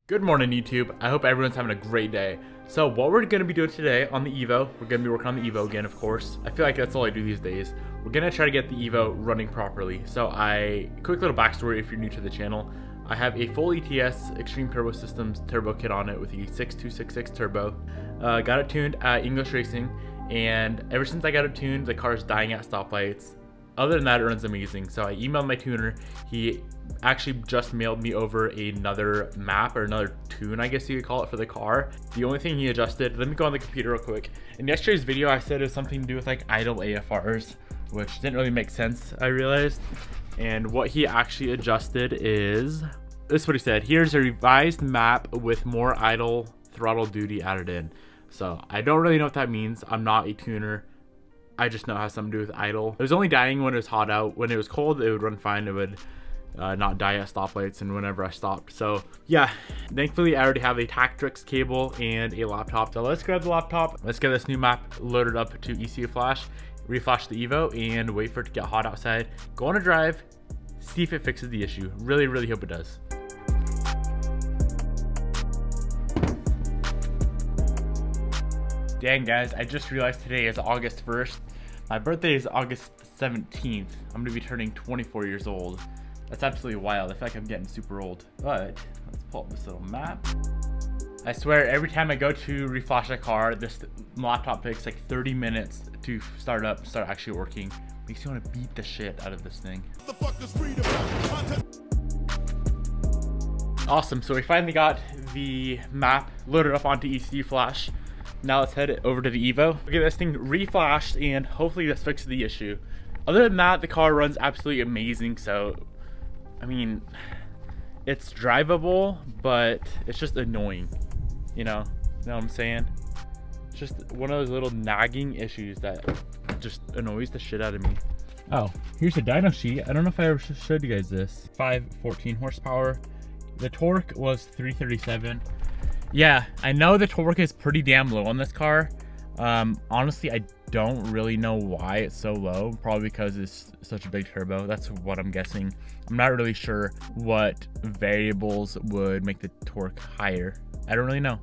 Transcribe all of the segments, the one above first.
Good morning, YouTube. I hope everyone's having a great day. So what we're going to be doing today on the Evo, we're going to be working on the Evo again, of course. I feel like that's all I do these days. We're going to try to get the Evo running properly. So quick little backstory if you're new to the channel. I have a full ETS Extreme Turbo Systems turbo kit on it with a 6266 turbo. Got it tuned at English Racing, and ever since I got it tuned, the car is dying at stoplights. Other than that, it runs amazing. So I emailed my tuner. He actually just mailed me over another map, or another tune, I guess you could call it, for the car. The only thing he adjusted, let me go on the computer real quick. In yesterday's video, I said it was something to do with like idle AFRs, which didn't really make sense, I realized. And what he actually adjusted is, this is what he said. Here's a revised map with more idle throttle duty added in. So I don't really know what that means. I'm not a tuner. I just know it has something to do with idle. It was only dying when it was hot out. When it was cold, it would run fine. It would not die at stoplights and whenever I stopped. So yeah, thankfully I already have a Tactrix cable and a laptop. So let's grab the laptop. Let's get this new map loaded up to ECU Flash, reflash the Evo, and wait for it to get hot outside. Go on a drive, see if it fixes the issue. Really, really hope it does. Dang guys, I just realized today is August 1st. My birthday is August 17th. I'm gonna be turning 24 years old. That's absolutely wild. I feel like I'm getting super old. But let's pull up this little map. I swear every time I go to reflash a car, this laptop takes like 30 minutes to start actually working. Makes you want to beat the shit out of this thing. Awesome, so we finally got the map loaded up onto ECU Flash. Now let's head over to the Evo. We'll get this thing reflashed and hopefully this fixes the issue. Other than that, the car runs absolutely amazing. So, I mean, it's drivable, but it's just annoying. You know what I'm saying? It's just one of those little nagging issues that just annoys the shit out of me. Oh, here's a dyno sheet. I don't know if I ever showed you guys this. 514 horsepower. The torque was 337. Yeah, I know the torque is pretty damn low on this car. Honestly, I don't really know why it's so low. Probably because it's such a big turbo. That's what I'm guessing. I'm not really sure what variables would make the torque higher. I don't really know.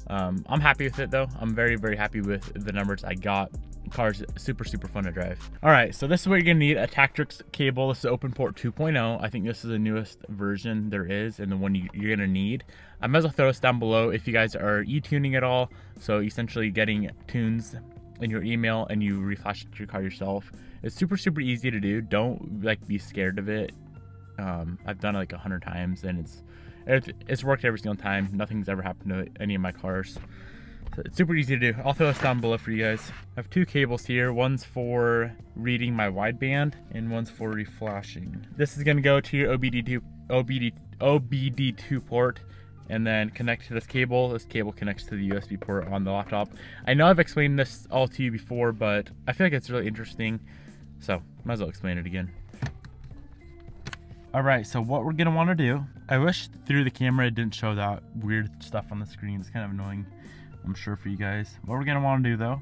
I'm happy with it though. I'm very, very happy with the numbers I got. The car's super, super fun to drive. All right, so this is what you're gonna need: a Tactrix cable. This is open port 2.0. I think this is the newest version there is, and the one you're gonna need. I might as well throw this down below if you guys are e-tuning at all. So essentially getting tunes in your email and you reflash your car yourself. It's super, super easy to do. Don't like be scared of it. I've done it like 100 times and it's worked every single time. Nothing's ever happened to any of my cars. So it's super easy to do. I'll throw this down below for you guys. I have two cables here. One's for reading my wideband and one's for reflashing. This is gonna go to your OBD2 port and then connect to this cable. This cable connects to the USB port on the laptop. I know I've explained this all to you before, but I feel like it's really interesting. So might as well explain it again. All right, so what we're gonna wanna do, I wish through the camera it didn't show that weird stuff on the screen. It's kind of annoying, I'm sure, for you guys. What we're gonna wanna do though,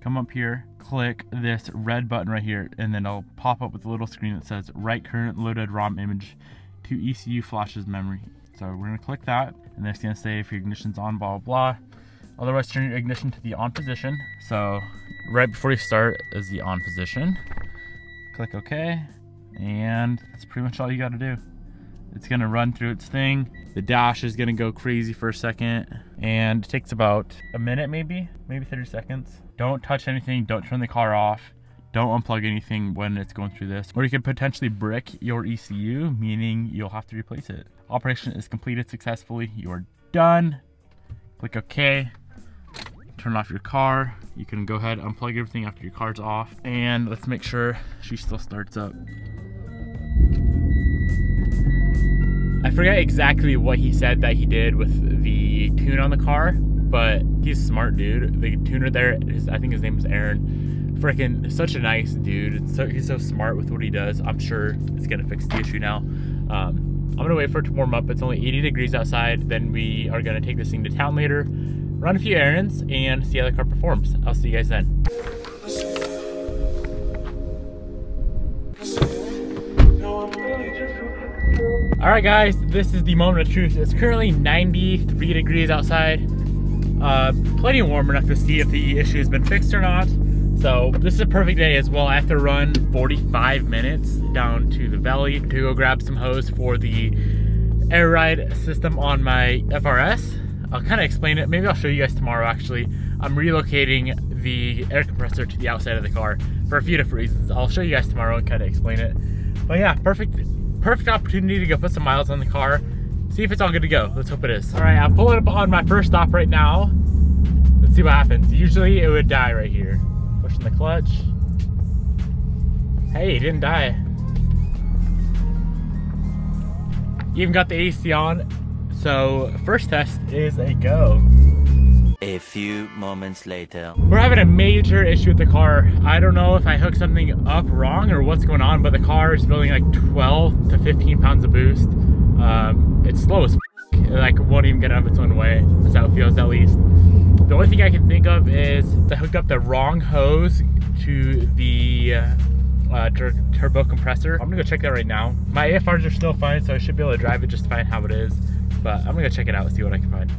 come up here, click this red button right here, and then it'll pop up with a little screen that says write current loaded ROM image to ECU Flash's memory. So we're gonna click that, and then it's gonna say if your ignition's on, blah, blah, blah. Otherwise, turn your ignition to the on position. So right before you start is the on position. Click OK, and that's pretty much all you gotta do. It's gonna run through its thing. The dash is gonna go crazy for a second, and it takes about a minute, maybe 30 seconds. Don't touch anything, don't turn the car off. Don't unplug anything when it's going through this, or you could potentially brick your ECU, meaning you'll have to replace it. Operation is completed successfully. You are done. Click OK. Turn off your car. You can go ahead and unplug everything after your car's off. And let's make sure she still starts up. I forget exactly what he said that he did with the tune on the car, but he's a smart dude. The tuner there, I think his name is Aaron. Freaking such a nice dude. He's so smart with what he does. I'm sure it's gonna fix the issue now. I'm gonna wait for it to warm up. It's only 80 degrees outside. Then we are gonna take this thing to town later, run a few errands, and see how the car performs. I'll see you guys then. All right, guys, this is the moment of truth. It's currently 93 degrees outside. Plenty warm enough to see if the issue has been fixed or not. So this is a perfect day as well. I have to run 45 minutes down to the valley to go grab some hose for the air ride system on my FRS. I'll kind of explain it. Maybe I'll show you guys tomorrow actually. I'm relocating the air compressor to the outside of the car for a few different reasons. I'll show you guys tomorrow and kind of explain it. But yeah, perfect opportunity to go put some miles on the car. See if it's all good to go. Let's hope it is. All right, I'm pulling up on my first stop right now. Let's see what happens. Usually it would die right here. Pushing the clutch. Hey, it didn't die. Even got the AC on. So first test is a go. A few moments later. We're having a major issue with the car. I don't know if I hooked something up wrong or what's going on, but the car is building like 12 to 15 pounds of boost. It's slow as f***. It like won't even get out of its own way. That's how it feels at least. The only thing I can think of is I hooked up the wrong hose to the turbo compressor. I'm gonna go check that right now. My AFRs are still fine, so I should be able to drive it just fine how it is. But I'm gonna check it out and see what I can find.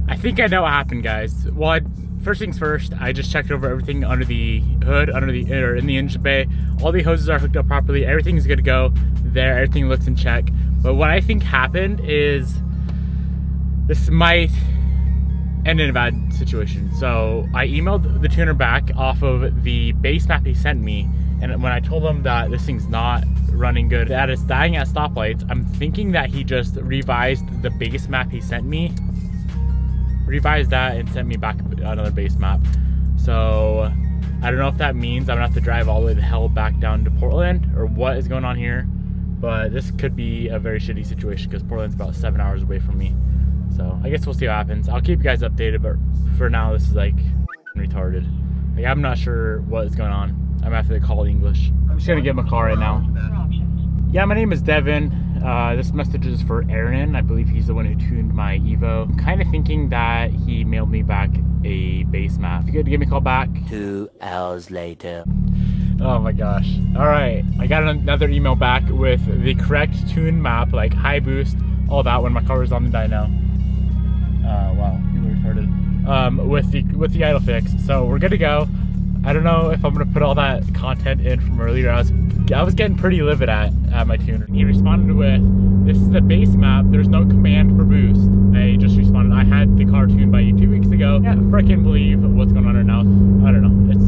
I think I know what happened, guys. Well, first things first, I just checked over everything under the hood, or in the engine bay. All the hoses are hooked up properly. Everything's good to go there. Everything looks in check. But what I think happened is this might end in a bad situation. So I emailed the tuner back off of the base map he sent me. And when I told him that this thing's not running good, that it's dying at stoplights, I'm thinking that he just revised the base map he sent me. Revised that and sent me back another base map. So I don't know if that means I'm gonna have to drive all the way the hell back down to Portland or what is going on here, but this could be a very shitty situation because Portland's about 7 hours away from me. So I guess we'll see what happens. I'll keep you guys updated, but for now this is like retarded. Like I'm not sure what is going on. I'm gonna have to call English. I'm just gonna give him a call right now. Yeah, my name is Devin. This message is for Aaron. I believe he's the one who tuned my Evo. I'm kind of thinking that he mailed me back a base map. If you could give me a call back. 2 hours later. Oh my gosh. All right, I got another email back with the correct tune map, like high boost, all that when my car was on the dyno. Wow, you were retarded. With the idle fix. So we're good to go. I don't know if I'm gonna put all that content in from earlier. I was getting pretty livid at my tuner. He responded with, this is the base map, there's no command for boost. I just responded, I had the car tuned by you 2 weeks ago. Yeah, freaking believe what's going on right now. I don't know, it's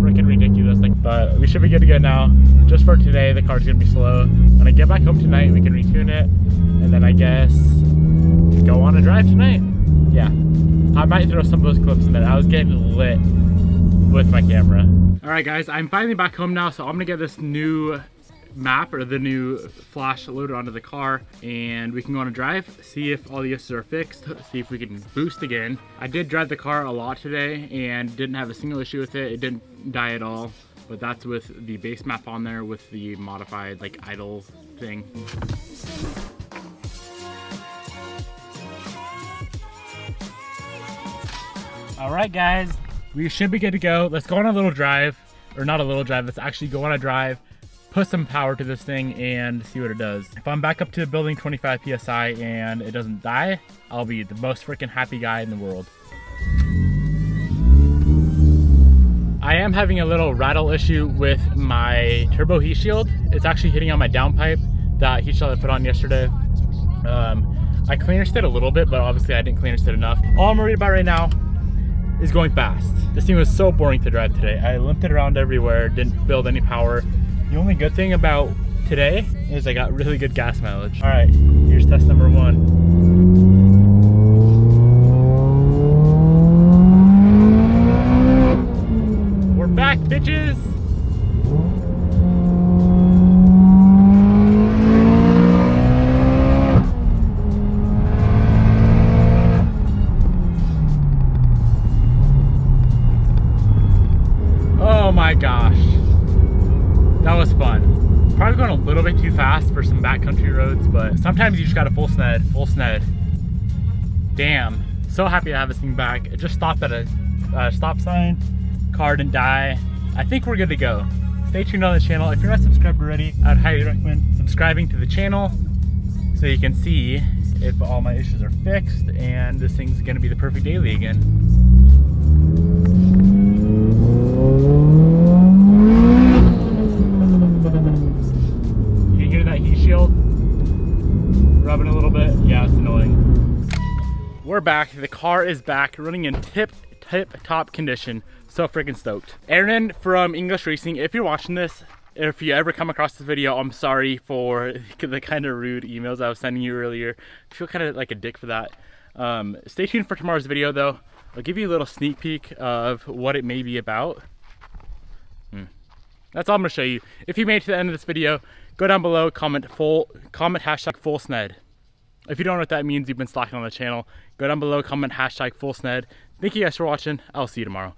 freaking ridiculous. Like, but we should be good to go now. Just for today, the car's gonna be slow. When I get back home tonight, we can retune it. And then I guess go on a drive tonight. Yeah, I might throw some of those clips in there. I was getting lit with my camera. All right guys, I'm finally back home now, so I'm gonna get this new map or the new flash loaded onto the car and we can go on a drive, see if all the issues are fixed, see if we can boost again. I did drive the car a lot today and didn't have a single issue with it. It didn't die at all, but that's with the base map on there with the modified like idle thing. All right guys, we should be good to go. Let's go on a little drive, or not a little drive, let's actually go on a drive, put some power to this thing and see what it does. If I'm back up to the building 25 PSI and it doesn't die, I'll be the most freaking happy guy in the world. I am having a little rattle issue with my turbo heat shield. It's actually hitting on my downpipe, that heat shield I put on yesterday. I cleaner stayed a little bit, but obviously I didn't cleaner stay enough. All I'm worried about right now is going fast. This thing was so boring to drive today. I limped it around everywhere, didn't build any power. The only good thing about today is I got really good gas mileage. All right, here's test number 1. We're back, bitches. Oh my gosh, that was fun. Probably going a little bit too fast for some backcountry roads, but sometimes you just got a full sned. Damn, so happy to have this thing back. It just stopped at a stop sign, car didn't die. I think we're good to go. Stay tuned on the channel. If you're not subscribed already, I'd highly recommend subscribing to the channel. so you can see if all my issues are fixed and this thing's gonna be the perfect daily again. You can hear that heat shield rubbing a little bit. Yeah, it's annoying. We're back. The car is back, running in tip-top condition. So freaking stoked. Aaron from English Racing, if you're watching this, if you ever come across this video, I'm sorry for the kind of rude emails I was sending you earlier. I feel kind of like a dick for that. Stay tuned for tomorrow's video though. I'll give you a little sneak peek of what it may be about. That's all I'm gonna show you. If you made it to the end of this video, go down below, comment hashtag full sned. If you don't know what that means, you've been slacking on the channel. Go down below, comment hashtag full sned. Thank you guys for watching. I'll see you tomorrow.